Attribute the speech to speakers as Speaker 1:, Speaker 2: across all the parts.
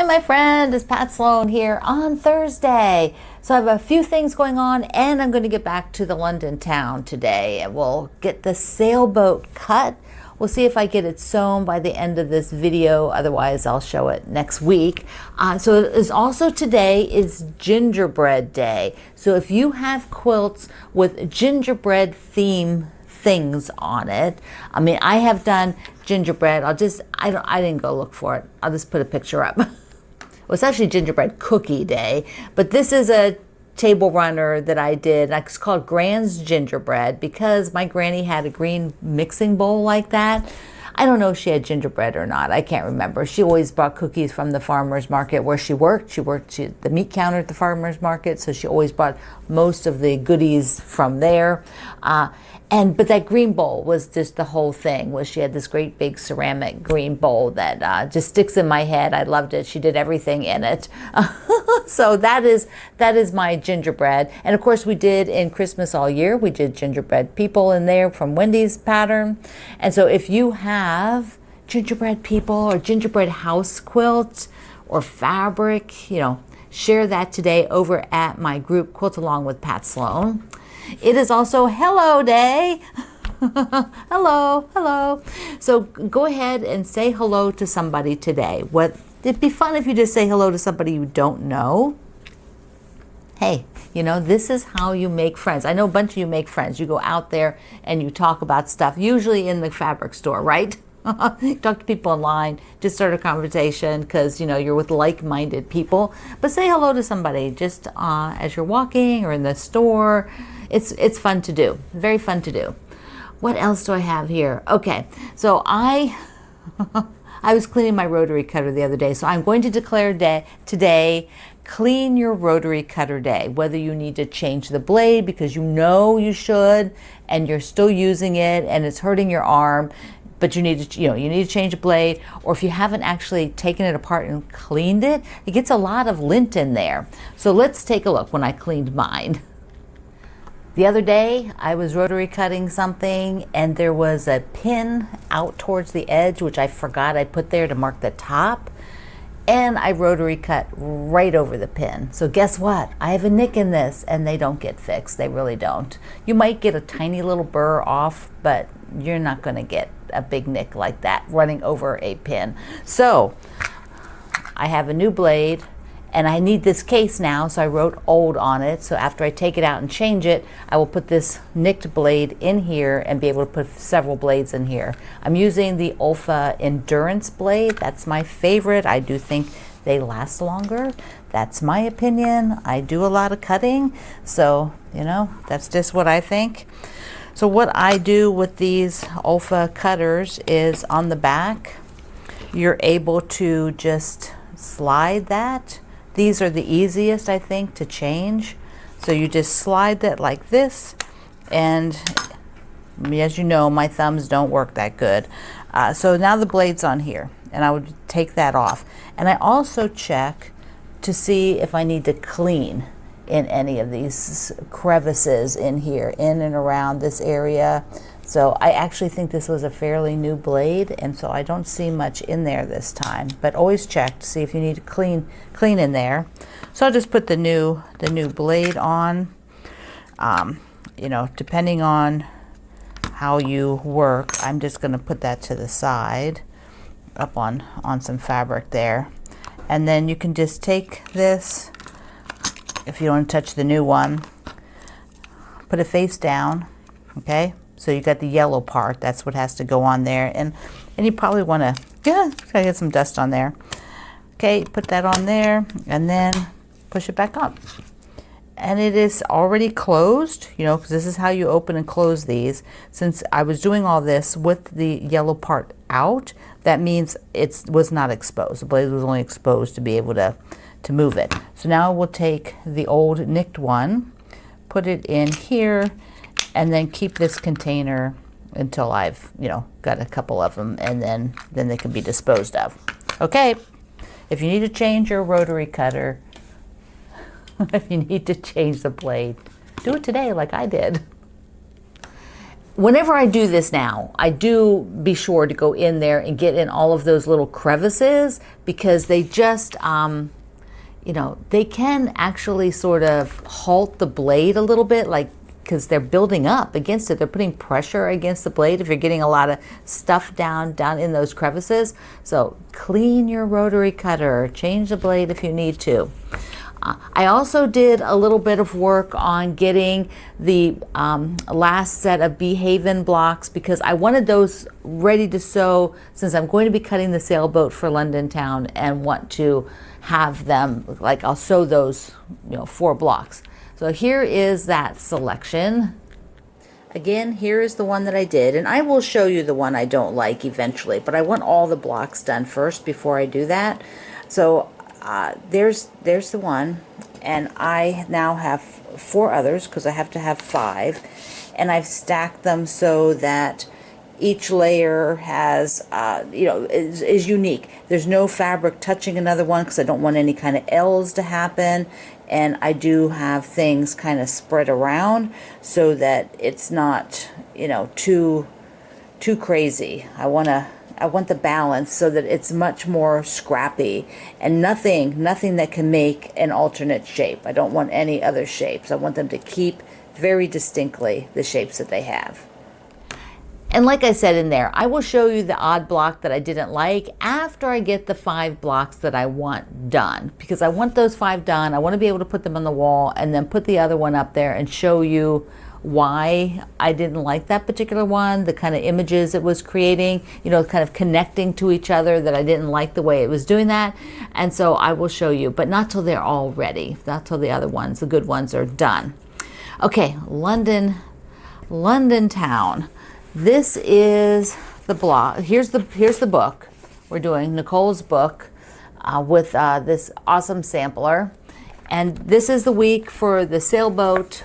Speaker 1: my friend, it's Pat Sloan here on Thursday. So I have a few things going on and I'm going to get back to the London town today and we'll get the sailboat cut. We'll see if I get it sewn by the end of this video. Otherwise, I'll show it next week. So it is also today is gingerbread day. So if you have quilts with gingerbread theme things on it, I mean, I have done gingerbread. I didn't go look for it. I'll just put a picture up. Well, it's actually gingerbread cookie day, but this is a table runner that I did. It's called Gran's Gingerbread because my granny had a green mixing bowl like that. I don't know if she had gingerbread or not. I can't remember. She always bought cookies from the farmer's market where she worked. She worked at the meat counter at the farmer's market, so she always bought most of the goodies from there. But that green bowl was just the whole thing. Was she had this great big ceramic green bowl that just sticks in my head. I loved it. She did everything in it. So that is my gingerbread. And of course we did in Christmas all year. We did gingerbread people in there from Wendy's pattern. And so if you have gingerbread people or gingerbread house quilts or fabric, share that today over at my group Quilt Along with Pat Sloan. It is also Hello Day. hello. So go ahead and say hello to somebody today. It'd be fun if you just say hello to somebody you don't know. Hey, this is how you make friends. I know a bunch of you make friends. You go out there and you talk about stuff, usually in the fabric store, right? Talk to people online, just start a conversation because you're with like-minded people. But say hello to somebody just as you're walking or in the store. It's fun to do, very fun to do. What else do I have here? Okay, so I was cleaning my rotary cutter the other day, so I'm going to declare today clean your rotary cutter day. Whether you need to change the blade because you should and you're still using it and it's hurting your arm, but you need to change a blade, or if you haven't actually taken it apart and cleaned it, it gets a lot of lint in there. So let's take a look when I cleaned mine. The other day I was rotary cutting something and there was a pin out towards the edge, which I forgot I put there to mark the top, and I rotary cut right over the pin. So guess what? I have a nick in this and they don't get fixed. They really don't. You might get a tiny little burr off, but you're not going to get a big nick like that running over a pin. So I have a new blade and I need this case now, so I wrote old on it. So after I take it out and change it, I will put this nicked blade in here and be able to put several blades in here. I'm using the Olfa Endurance blade. That's my favorite. I do think they last longer. That's my opinion. I do a lot of cutting, so that's just what I think. So what I do with these Olfa cutters is on the back, you're able to just slide that. These are the easiest, I think, to change. So you just slide that like this, and as you know, my thumbs don't work that good. So now the blade's on here, and I would take that off. And I also check to see if I need to clean in any of these crevices in here, in and around this area. So I actually think this was a fairly new blade, and so I don't see much in there this time, but always check to see if you need to clean in there. So I'll just put the new blade on. Depending on how you work, I'm just going to put that to the side up on some fabric there. And then you can just take this, if you don't want to touch the new one, put it face down, okay? So you got the yellow part, that's what has to go on there. And you probably want to, gotta get some dust on there. Okay, put that on there and then push it back up. And it is already closed, because this is how you open and close these. Since I was doing all this with the yellow part out, that means it was not exposed. The blade was only exposed to be able to move it. So now we'll take the old nicked one, put it in here, and then keep this container until I've, got a couple of them, and then they can be disposed of. Okay, if you need to change your rotary cutter, if you need to change the blade, do it today like I did. whenever I do this now, I do be sure to go in there and get in all of those little crevices, because they just, you know, they can actually sort of halt the blade a little bit, like, because they're building up against it. They're putting pressure against the blade if you're getting a lot of stuff down in those crevices. So clean your rotary cutter, change the blade if you need to. I also did a little bit of work on getting the last set of Bee Haven blocks, because I wanted those ready to sew, since I'm going to be cutting the sailboat for London Town and want to have them, like, I'll sew those, you know, 4 blocks. So here is that selection. Again, here is the one that I did, and I will show you the one I don't like eventually, but I want all the blocks done first before I do that. So there's the one, and I now have 4 others, because I have to have 5, and I've stacked them so that each layer has, you know, is unique. There's no fabric touching another one, because I don't want any kind of L's to happen. And I do have things kind of spread around so that it's not, you know, too crazy. I want the balance so that it's much more scrappy, and nothing that can make an alternate shape. I don't want any other shapes. I want them to keep very distinctly the shapes that they have. And like I said in there, I will show you the odd block that I didn't like after I get the 5 blocks that I want done, because I want those 5 done. I want to be able to put them on the wall and then put the other one up there and show you why I didn't like that particular one, the kind of images it was creating, you know, kind of connecting to each other, that I didn't like the way it was doing that. And so I will show you, but not till they're all ready, not till the other ones, the good ones, are done. Okay, London Town. This is the block. Here's the book. We're doing Nicole's book with this awesome sampler. And this is the week for the sailboat.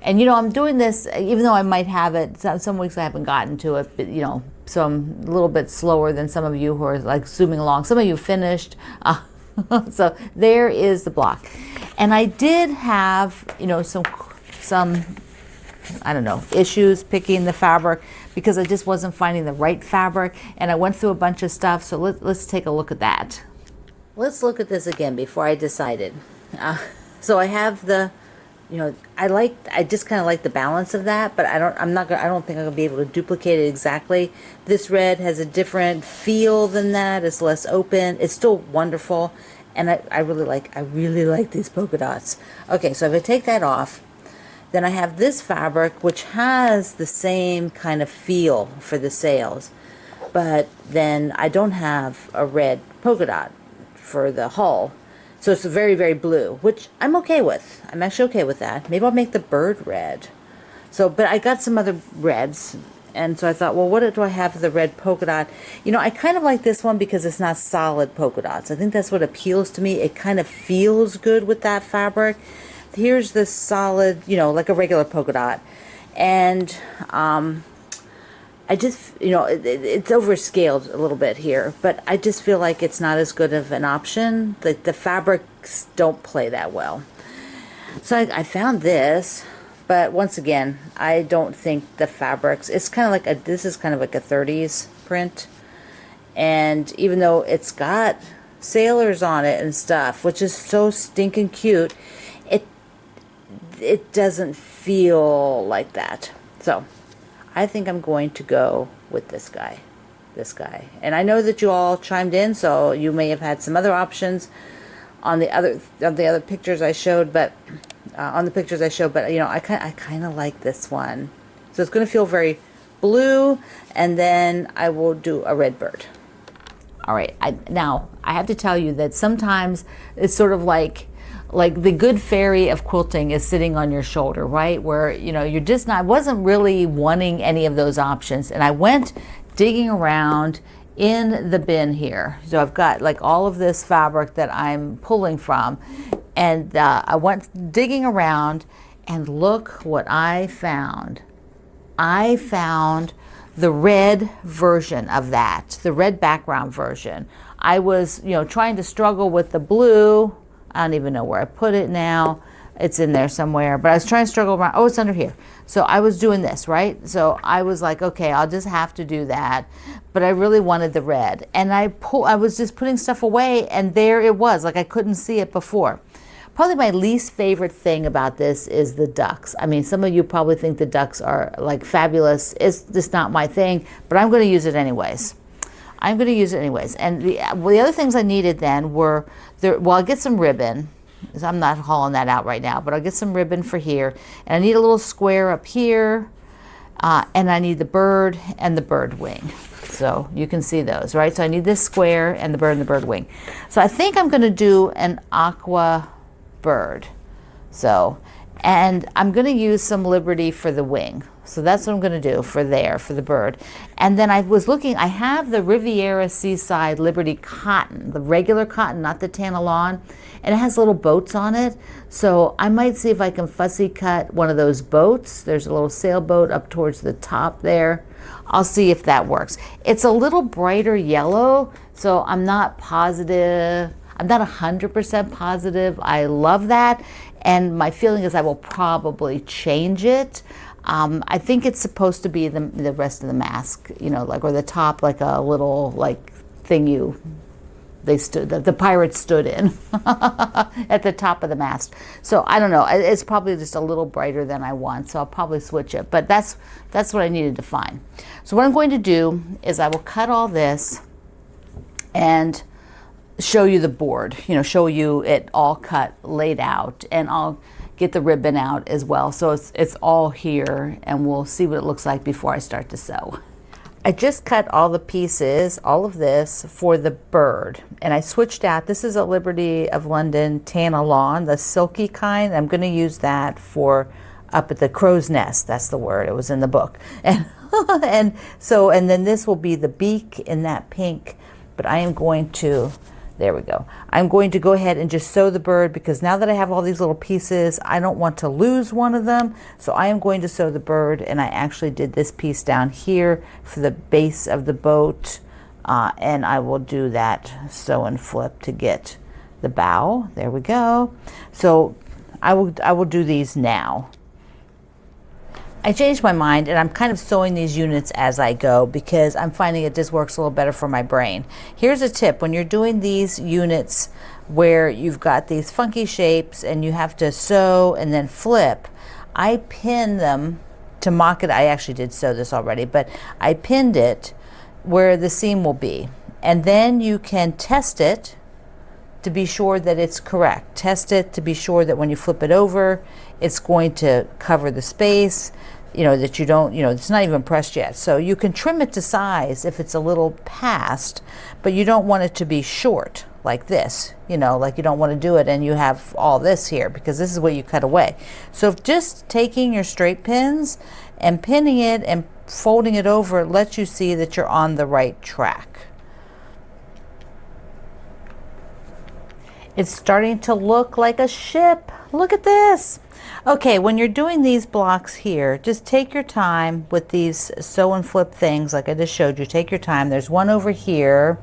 Speaker 1: And, you know, I'm doing this, even though I might have it, some weeks I haven't gotten to it, but, you know, so I'm a little bit slower than some of you who are, like, zooming along. Some of you finished. So there is the block. And I did have, you know, some I don't know, issues picking the fabric, because I just wasn't finding the right fabric, and I went through a bunch of stuff. So let's take a look at that. Let's look at this again before I decided. So I have the, you know, I just kind of like the balance of that, but I don't think I'm gonna be able to duplicate it exactly. This red has a different feel than that. It's less open. It's still wonderful, and I really like these polka dots. Okay, so if I take that off, then I have this fabric, which has the same kind of feel for the sails, but then I don't have a red polka dot for the hull. So it's a very, very blue, which I'm okay with. I'm actually okay with that. Maybe I'll make the bird red. So, but I got some other reds, and so I thought, well, what do I have for the red polka dot? You know, I kind of like this one because it's not solid polka dots. I think that's what appeals to me. It kind of feels good with that fabric. Here's this solid, you know, like a regular polka dot, and I just, you know, it's overscaled a little bit here, but I just feel like it's not as good of an option. The fabrics don't play that well. So I found this, but once again, I don't think the fabrics, it's kind of like this is kind of like a 30s print, and even though it's got sailors on it and stuff, which is so stinking cute, it doesn't feel like that. So I think I'm going to go with this guy. And I know that you all chimed in, so you may have had some other options on the other pictures I showed, but you know, I kind of like this one. So it's going to feel very blue, and then I will do a red bird. All right, now I have to tell you that sometimes it's sort of like the good fairy of quilting is sitting on your shoulder, right? Where, you know, I wasn't really wanting any of those options. And I went digging around in the bin here. So I've got like all of this fabric that I'm pulling from. And I went digging around, and look what I found. I found the red version of that, the red background version. I was, you know, trying to struggle with the blue. I don't even know where I put it now, It's in there somewhere, but I was trying to struggle around. Oh, it's under here. So I was doing this, right? So I was like, okay, I'll just have to do that. But I really wanted the red. And I was just putting stuff away, and there it was. Like I couldn't see it before. Probably my least favorite thing about this is the ducks. I mean, some of you probably think the ducks are like fabulous. It's just not my thing, but I'm going to use it anyways. I'm going to use it anyways. And the other things I needed then were, well, I'll get some ribbon. I'm not hauling that out right now, but I'll get some ribbon for here. And I need a little square up here. And I need the bird and the bird wing. So you can see those, right? So I need this square and the bird wing. So I think I'm going to do an aqua bird. So, and I'm going to use some Liberty for the wing. So that's what I'm going to do for the bird. And then I was looking, I have the Riviera Seaside Liberty cotton, the regular cotton, not the Tanalon, and it has little boats on it. So I might see if I can fussy cut one of those boats. There's a little sailboat up towards the top there. I'll see if that works. It's a little brighter yellow, so I'm not positive. I'm not 100% positive. I love that. And my feeling is I will probably change it. I think it's supposed to be the rest of the mask, you know, like, or the top, like a little, like, thing the pirates stood in at the top of the mast. So I don't know. It's probably just a little brighter than I want, so I'll probably switch it. But that's what I needed to find. So what I'm going to do is I will cut all this and show you the board, you know, show you it all cut, laid out, and I'll get the ribbon out as well. So it's all here, and we'll see what it looks like before I start to sew. I just cut all the pieces, all of this, for the bird. And I switched out, this is a Liberty of London Tanalon, the silky kind. I'm gonna use that for up at the crow's nest. That's the word, it was in the book. And, and then this will be the beak in that pink, but I am going to, there we go. I'm going to go ahead and just sew the bird, because now that I have all these little pieces, I don't want to lose one of them. So I am going to sew the bird, and I actually did this piece down here for the base of the boat. And I will do that sew and flip to get the bow. There we go. So I will do these now. I changed my mind, and I'm kind of sewing these units as I go, because I'm finding it just works a little better for my brain. Here's a tip. When you're doing these units where you've got these funky shapes and you have to sew and then flip, I pin them to mock it. I actually did sew this already, but I pinned it where the seam will be. And then you can test it to be sure that it's correct. Test it to be sure that when you flip it over, it's going to cover the space, you know, that you don't, you know, it's not even pressed yet. So you can trim it to size if it's a little past, but you don't want it to be short like this, you know, like you don't want to do it and you have all this here, because this is what you cut away. So just taking your straight pins and pinning it and folding it over lets you see that you're on the right track. It's starting to look like a ship. Look at this. Okay, when you're doing these blocks here, just take your time with these sew and flip things like I just showed you. Take your time. There's one over here,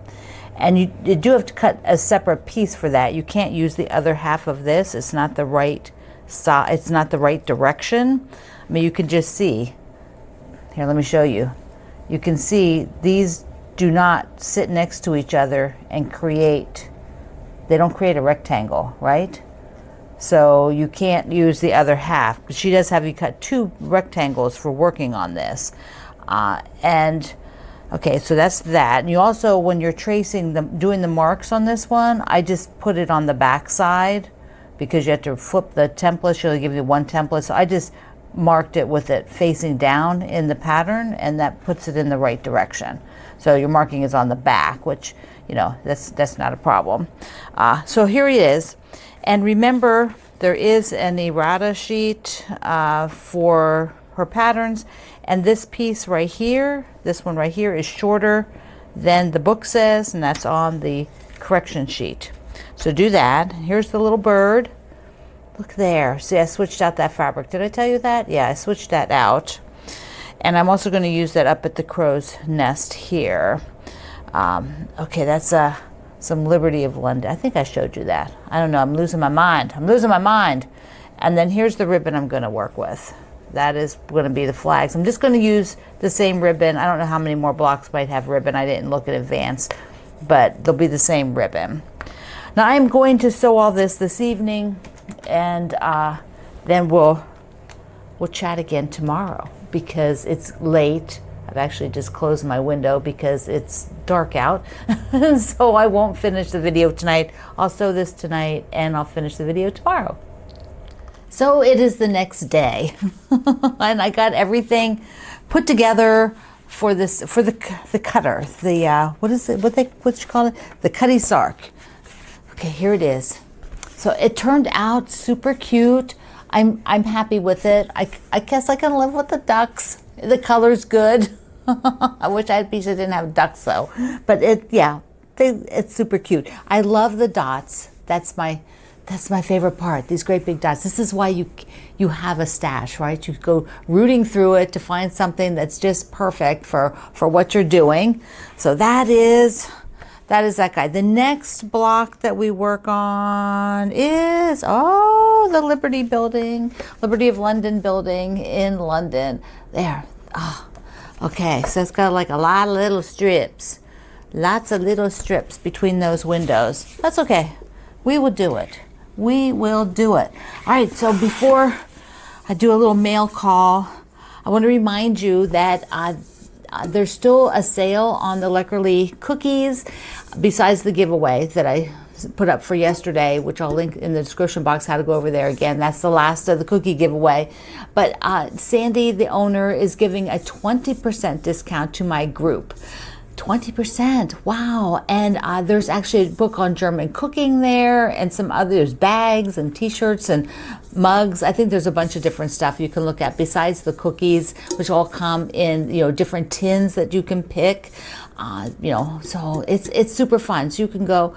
Speaker 1: and you do have to cut a separate piece for that. You can't use the other half of this. It's not the right size. It's not the right direction. I mean, you can just see. Here, let me show you. You can see these do not sit next to each other and create, they don't create a rectangle, right? So you can't use the other half, but she does have you cut two rectangles for working on this. And okay, so that's that. And you also, when you're tracing doing the marks on this one, I just put it on the back side, because you have to flip the template. She'll give you one template. So I just marked it with it facing down in the pattern, and that puts it in the right direction. So your marking is on the back, which, you know, that's not a problem. So here it is. And remember, there is an errata sheet for her patterns, and this piece right here, this one right here, is shorter than the book says, and that's on the correction sheet. So do that. Here's the little bird. Look there. See, I switched out that fabric. Did I tell you that? Yeah, I switched that out. And I'm also going to use that up at the crow's nest here. Okay, that's some Liberty of London. I think I showed you that. I don't know. I'm losing my mind. I'm losing my mind. And then here's the ribbon I'm going to work with. That is going to be the flags. I'm just going to use the same ribbon. I don't know how many more blocks might have ribbon. I didn't look in advance, but they'll be the same ribbon. Now I'm going to sew all this evening, and then we'll chat again tomorrow because it's late. I've actually just closed my window because it's dark out. So I won't finish the video tonight. I'll sew this tonight and I'll finish the video tomorrow. So it is the next day, and I got everything put together for this, for the cutter, the what is it? What you call it? The cutty sark. Okay, here it is. So it turned out super cute. I'm happy with it. I guess I can live with the ducks. The color's good. I wish I had pieces that didn't have ducks though, but it's super cute. I love the dots. That's my favorite part, these great big dots. This is why you have a stash, right? You go rooting through it to find something that's just perfect for what you're doing. So that is that guy. The next block that we work on is, the Liberty building, Liberty of London building in London. There. Okay, so it's got like a lot of little strips. Lots of little strips between those windows. That's okay. We will do it. We will do it. All right, so before I do a little mail call, I want to remind you that there's still a sale on the Leckerli cookies besides the giveaway that I put up for yesterday, which I'll link in the description box how to go over there again. That's the last of the cookie giveaway. But Sandy, the owner, is giving a 20% discount to my group. 20%, wow. And there's actually a book on German cooking there, and some others, bags and t-shirts and mugs. I think there's a bunch of different stuff you can look at besides the cookies, which all come in different tins that you can pick. So it's super fun. So you can go,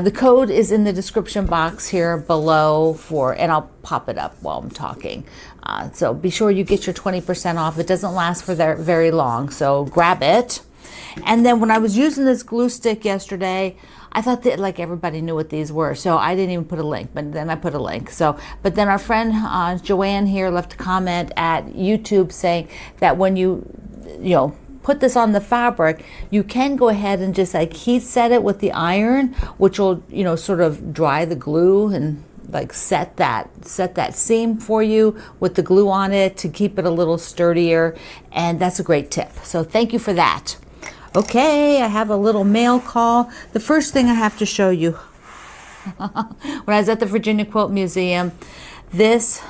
Speaker 1: the code is in the description box here below and I'll pop it up while I'm talking. So be sure you get your 20% off. It doesn't last for very long, so grab it. And then when I was using this glue stick yesterday, I thought that like everybody knew what these were, so I didn't even put a link, but then I put a link. But then our friend Joanne here left a comment at YouTube saying that when you put this on the fabric, you can go ahead and just like heat set it with the iron, which will sort of dry the glue and like set that seam for you with the glue on it to keep it a little sturdier. And that's a great tip. So thank you for that. Okay, I have a little mail call. The first thing I have to show you, when I was at the Virginia Quilt Museum, this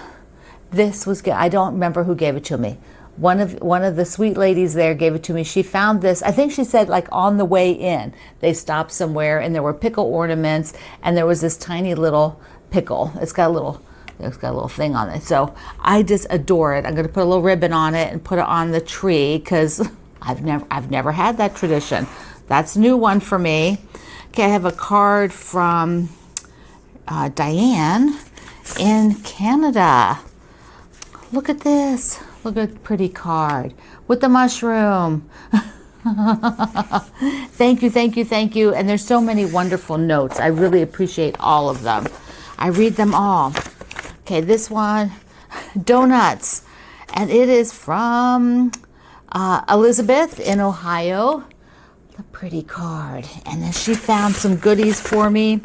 Speaker 1: was good. I don't remember who gave it to me. One of the sweet ladies there gave it to me. She found this, I think she said like on the way in, they stopped somewhere and there were pickle ornaments and there was this tiny little pickle. It's got a little thing on it. So I just adore it. I'm going to put a little ribbon on it and put it on the tree because I've never had that tradition. That's a new one for me. Okay, I have a card from Diane in Canada. Look at this. Look at the pretty card with the mushroom. Thank you, thank you, thank you. And there's so many wonderful notes. I really appreciate all of them. I read them all. Okay, this one, donuts. And it is from Elizabeth in Ohio. The pretty card. And then she found some goodies for me.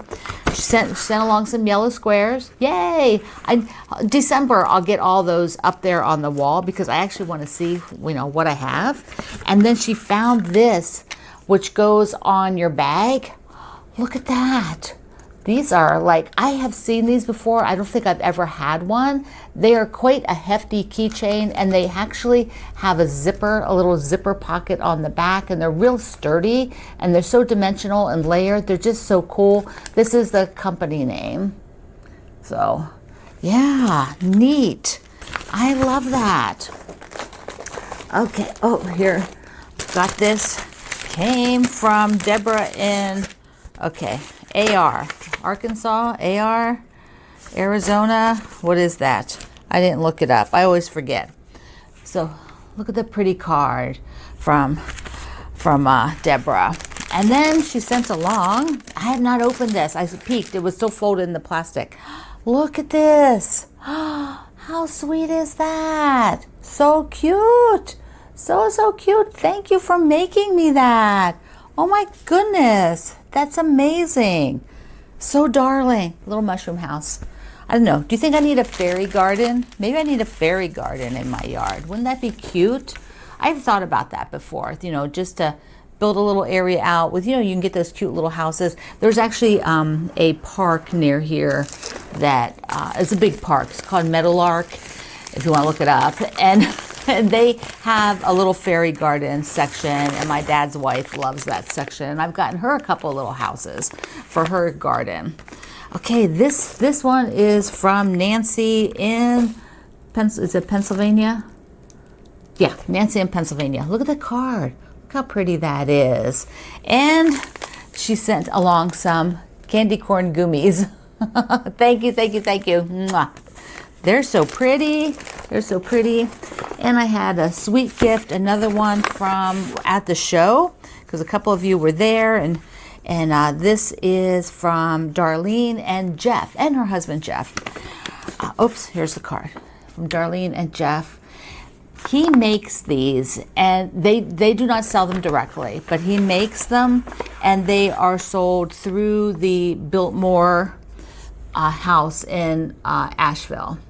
Speaker 1: She sent along some yellow squares. Yay! December I'll get all those up there on the wall because I actually want to see what I have. And then she found this, which goes on your bag. Look at that. These are like, I have seen these before. I don't think I've ever had one. They are quite a hefty keychain, and they actually have a little zipper pocket on the back, and they're real sturdy, and they're so dimensional and layered. They're just so cool. This is the company name. So, yeah, neat. I love that. Okay, over here, got this. Came from Deborah in, Arkansas, Arizona. What is that? I didn't look it up. I always forget. So look at the pretty card from Deborah. And then she sent along, I have not opened this. I peeked. It was still folded in the plastic. Look at this. How sweet is that? So cute. So cute. Thank you for making me that. Oh my goodness. That's amazing. So darling. Little mushroom house. I don't know. Do you think I need a fairy garden? Maybe I need a fairy garden in my yard. Wouldn't that be cute? I've thought about that before, just to build a little area out with, you can get those cute little houses. There's actually a park near here that is a big park. It's called Meadowlark, if you want to look it up. And they have a little fairy garden section, and my dad's wife loves that section. And I've gotten her a couple little houses for her garden. Okay, this one is from Nancy in is it Pennsylvania? Yeah, Nancy in Pennsylvania. Look at the card. Look how pretty that is. And she sent along some candy corn gummies. Thank you. Mwah. They're so pretty. And I had a sweet gift, another one from at the show, because a couple of you were there, and this is from Darlene and Jeff, and her husband Jeff. Oops, here's the card from Darlene and Jeff. He makes these, and they do not sell them directly, but he makes them, and they are sold through the Biltmore house in Asheville,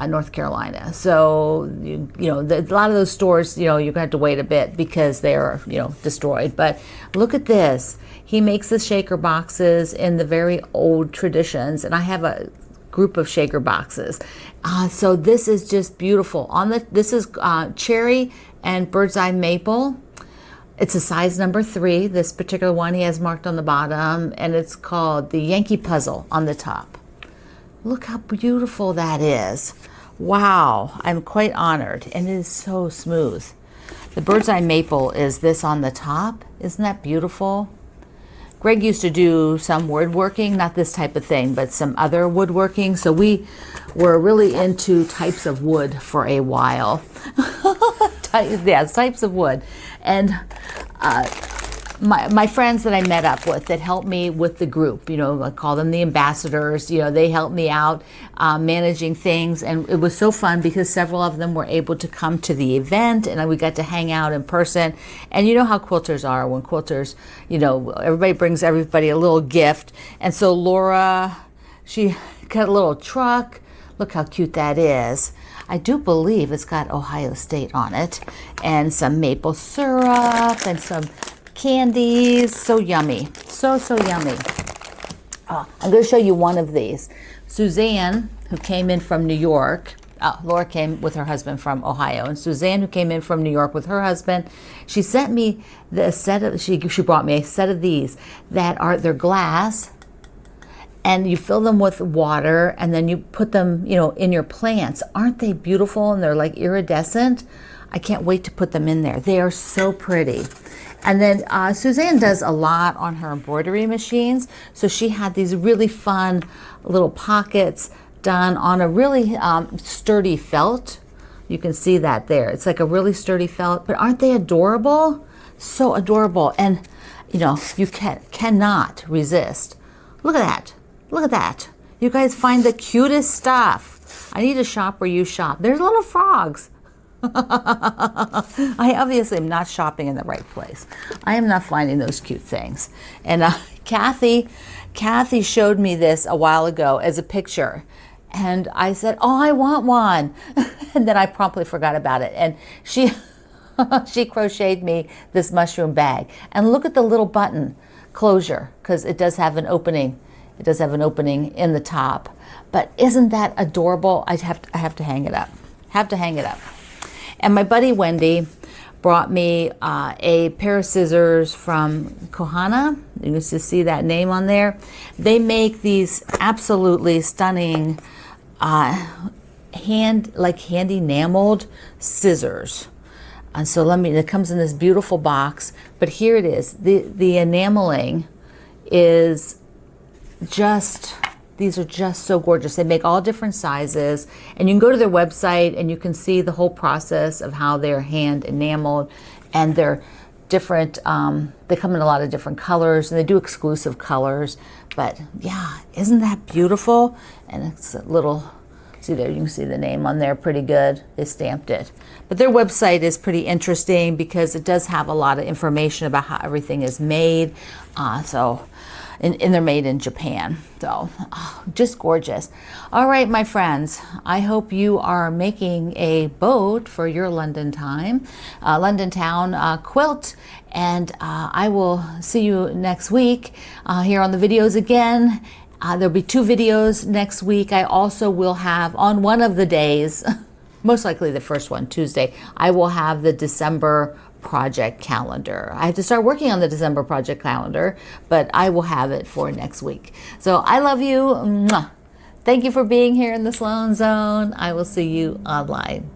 Speaker 1: North Carolina. So a lot of those stores, you're gonna have to wait a bit because they are destroyed. But look at this. He makes the shaker boxes in the very old traditions, and I have a group of shaker boxes. So this is just beautiful. This is cherry and bird's eye maple. It's a size number 3. This particular one he has marked on the bottom, and it's called the Yankee Puzzle on the top. Look how beautiful that is. Wow, I'm quite honored, and it is so smooth. The bird's eye maple is this on the top. Isn't that beautiful? Greg used to do some woodworking, not this type of thing, but some other woodworking. So we were really into types of wood for a while. Types of wood. And my friends that I met up with that helped me with the group, I call them the ambassadors, they helped me out managing things. And it was so fun because several of them were able to come to the event, and we got to hang out in person. And you know how quilters are. When quilters, everybody brings everybody a little gift. And so Laura, she got a little truck. Look how cute that is. I do believe it's got Ohio State on it, and some maple syrup and some candies. So yummy. So yummy. I'm going to show you one of these. Suzanne, who came in from New York, Laura came with her husband from Ohio, and Suzanne, who came in from New York with her husband, she sent me she brought me a set of these they're glass, and you fill them with water, and then you put them, in your plants. Aren't they beautiful? And they're like iridescent. I can't wait to put them in there. They are so pretty. And then Suzanne does a lot on her embroidery machines. So she had these really fun little pockets done on a really sturdy felt. You can see that there. It's like a really sturdy felt, but aren't they adorable? So adorable. And you cannot resist. Look at that. Look at that. You guys find the cutest stuff. I need to shop where you shop. There's little frogs. I obviously am not shopping in the right place. I am not finding those cute things. And Kathy showed me this a while ago as a picture. And I said, oh, I want one. And then I promptly forgot about it. And she crocheted me this mushroom bag. And look at the little button closure, because it does have an opening. It does have an opening in the top. But isn't that adorable? I have to hang it up. Have to hang it up. And my buddy Wendy brought me a pair of scissors from Kohana. You can just see that name on there. They make these absolutely stunning hand enameled scissors. And so it comes in this beautiful box, but here it is. The enameling is these are just so gorgeous. They make all different sizes, and you can go to their website and you can see the whole process of how they're hand enameled, and they're different, they come in a lot of different colors, and they do exclusive colors. But yeah, isn't that beautiful? And it's a little, see there, you can see the name on there pretty good. They stamped it. But their website is pretty interesting because it does have a lot of information about how everything is made. And they're made in Japan. So just gorgeous. All right, my friends, I hope you are making a boat for your London time, London town quilt. And I will see you next week here on the videos again. There'll be 2 videos next week. I also will have on one of the days, most likely the first one, Tuesday, I will have the December project calendar. I have to start working on the December project calendar, but I will have it for next week. So I love you. Mwah. Thank you for being here in the Sloan Zone. I will see you online.